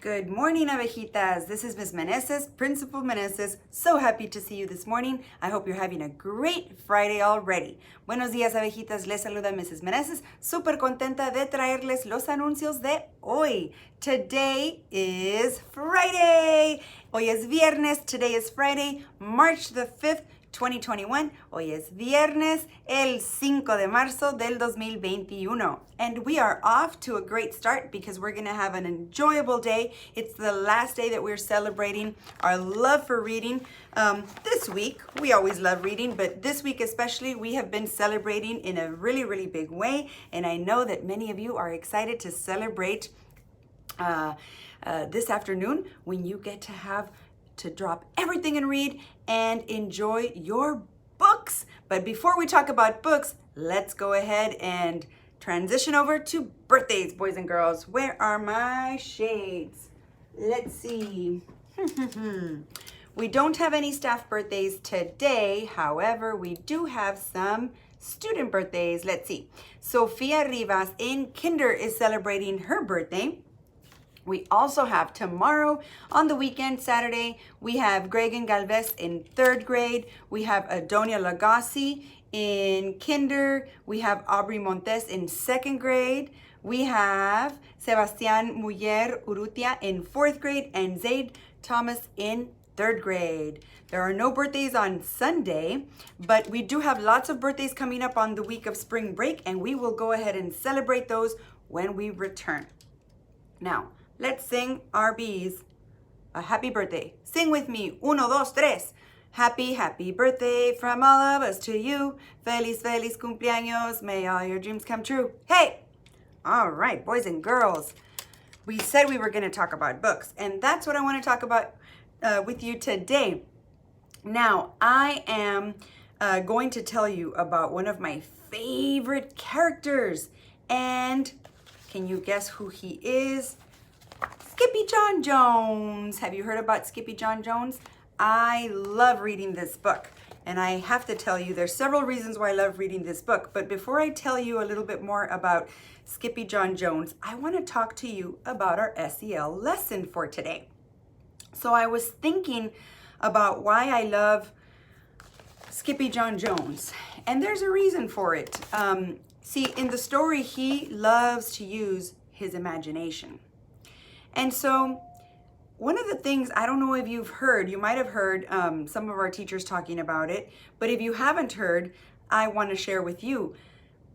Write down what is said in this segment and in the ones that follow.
Good morning, abejitas. This is Ms. Meneses, Principal Meneses. So happy to see you this morning. I hope you're having a great Friday already. Buenos días, abejitas. Les saluda Mrs. Meneses. Súper contenta de traerles los anuncios de hoy. Today is Friday. Hoy es viernes. Today is Friday, March the 5th, 2021. Hoy es viernes, el 5 de marzo del 2021. And we are off to a great start because we're going to have an enjoyable day. It's the last day that we're celebrating our love for reading. This week, we always love reading, but this week especially, we have been celebrating in a really, really big way. And I know that many of you are excited to celebrate this afternoon when you get to drop everything and read and enjoy your books. But before we talk about books, let's go ahead and transition over to birthdays, boys and girls. Where are my shades? Let's see. We don't have any staff birthdays today. However, we do have some student birthdays. Let's see. Sofia Rivas in Kinder is celebrating her birthday. We also have tomorrow on the weekend, Saturday, we have Gregan Galvez in 3rd grade. We have Adonia Lagasse in Kinder. We have Aubrey Montes in 2nd grade. We have Sebastian Muller Urrutia in 4th grade and Zaid Thomas in 3rd grade. There are no birthdays on Sunday, but we do have lots of birthdays coming up on the week of spring break, and we will go ahead and celebrate those when we return. Now, let's sing our bees a happy birthday. Sing with me. 1, 2, 3. Happy, happy birthday from all of us to you. Feliz, feliz cumpleaños. May all your dreams come true. Hey! All right, boys and girls. We said we were going to talk about books, and that's what I want to talk about with you today. Now, I am going to tell you about one of my favorite characters. And can you guess who he is? Skippy John Jones. Have you heard about Skippy John Jones? I love reading this book. And I have to tell you, there's several reasons why I love reading this book. But before I tell you a little bit more about Skippy John Jones, I want to talk to you about our SEL lesson for today. So I was thinking about why I love Skippy John Jones. And there's a reason for it. See, in the story, he loves to use his imagination. And so one of the things, I don't know if you've heard, you might have heard some of our teachers talking about it, but if you haven't heard, I want to share with you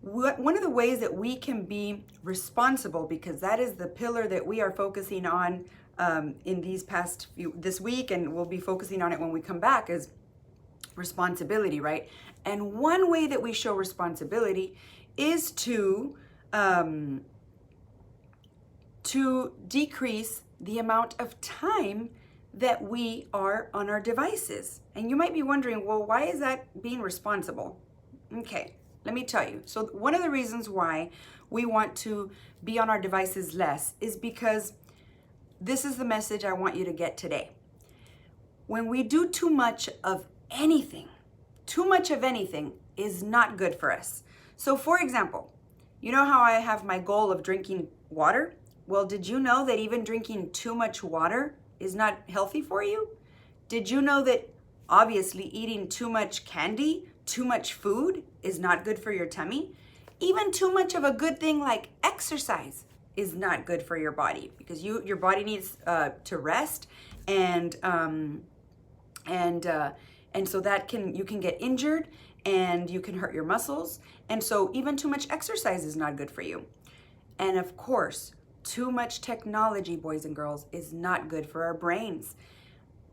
one of the ways that we can be responsible, because that is the pillar that we are focusing on in this week, and we'll be focusing on it when we come back, is responsibility, right? And one way that we show responsibility is to decrease the amount of time that we are on our devices. And you might be wondering, well, why is that being responsible? Okay, let me tell you. So one of the reasons why we want to be on our devices less is because this is the message I want you to get today. When we do too much of anything is not good for us. So for example, you know how I have my goal of drinking water? Well, did you know that even drinking too much water is not healthy for you? Did you know that obviously eating too much candy, too much food is not good for your tummy? Even too much of a good thing like exercise is not good for your body, because your body needs to rest, and so that you can get injured and you can hurt your muscles. And so even too much exercise is not good for you. And of course, too much technology, boys and girls, is not good for our brains.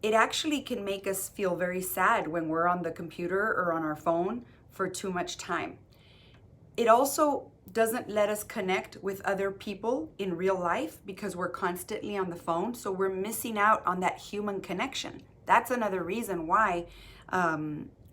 It actually can make us feel very sad when we're on the computer or on our phone for too much time. It also doesn't let us connect with other people in real life because we're constantly on the phone, so we're missing out on that human connection. That's another reason why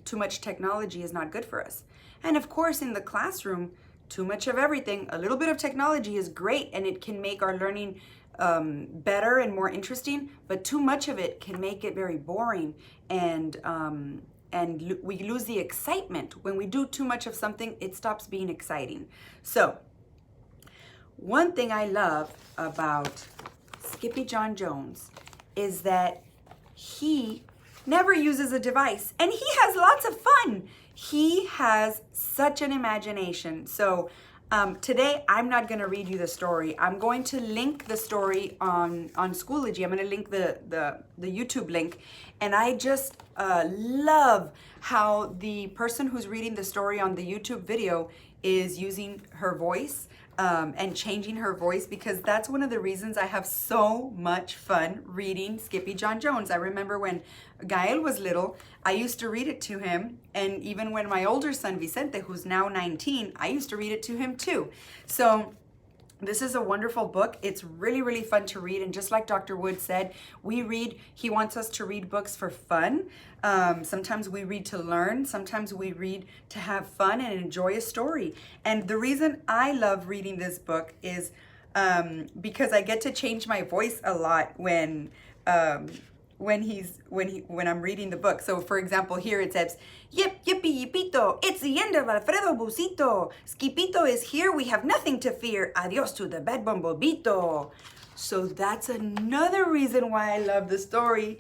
too much technology is not good for us. And of course, in the classroom, too much of everything, a little bit of technology is great, and it can make our learning better and more interesting, but too much of it can make it very boring, and we lose the excitement. When we do too much of something, it stops being exciting. So one thing I love about Skippy John Jones is that he never uses a device and he has lots of fun. He has such an imagination. So today I'm not going to read you the story. I'm going to link the story on Schoology. I'm going to link the YouTube link. And I just love how the person who's reading the story on the YouTube video is using her voice and changing her voice, because that's one of the reasons I have so much fun reading Skippy John Jones. I remember when Gael was little, I used to read it to him, and even when my older son Vicente, who's now 19, I used to read it to him too. So this is a wonderful book. It's really, really fun to read. And just like Dr. Wood said, he wants us to read books for fun. Sometimes we read to learn. Sometimes we read to have fun and enjoy a story. And the reason I love reading this book is because I get to change my voice a lot when I'm reading the book. So for example, here it says, "Yip, yippee, yippito, it's the end of Alfredo Busito. Skipito is here, we have nothing to fear. Adios to the bad Bumblebito." So that's another reason why I love the story.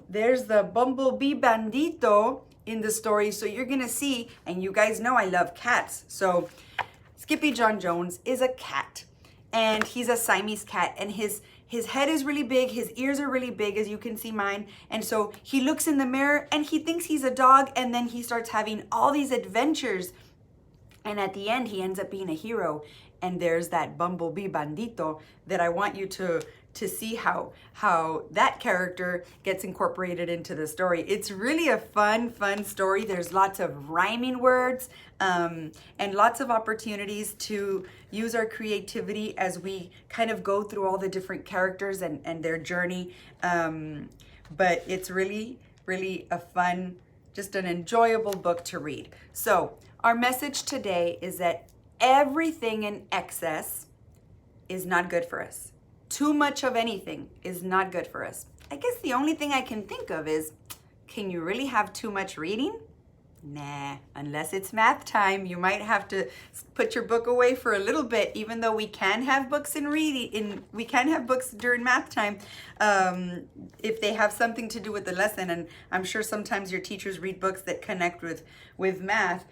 There's the Bumblebee Bandito in the story. So you're gonna see, and you guys know I love cats. So Skippy John Jones is a cat, and he's a Siamese cat, and his head is really big, his ears are really big, as you can see mine. And so he looks in the mirror and he thinks he's a dog, and then he starts having all these adventures. And at the end, he ends up being a hero. And there's that Bumblebee Bandito that I want you to see how that character gets incorporated into the story. It's really a fun story. There's lots of rhyming words and lots of opportunities to use our creativity as we kind of go through all the different characters and their journey. But it's really, really a fun, just an enjoyable book to read. So our message today is that everything in excess is not good for us. Too much of anything is not good for us. I guess the only thing I can think of is, can you really have too much reading? Nah, unless it's math time, you might have to put your book away for a little bit, even though we can have books we can have books during math time if they have something to do with the lesson. And I'm sure sometimes your teachers read books that connect with math.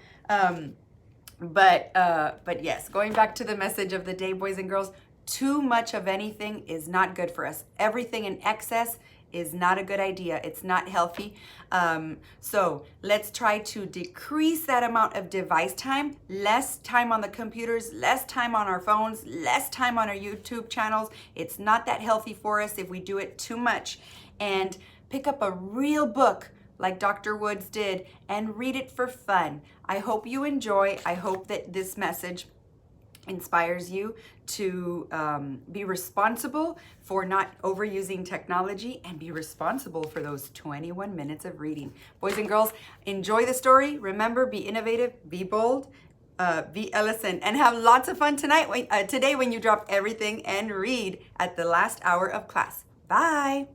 But yes, going back to the message of the day, boys and girls, too much of anything is not good for us. Everything in excess is not a good idea. It's not healthy. So let's try to decrease that amount of device time, less time on the computers, less time on our phones, less time on our YouTube channels. It's not that healthy for us if we do it too much. And pick up a real book like Dr. Woods did and read it for fun. I hope you enjoy. I hope that this message inspires you to be responsible for not overusing technology and be responsible for those 21 minutes of reading. Boys and girls, enjoy the story. Remember, be innovative, be bold, be Ellison, and have lots of fun today when you drop everything and read at the last hour of class. Bye.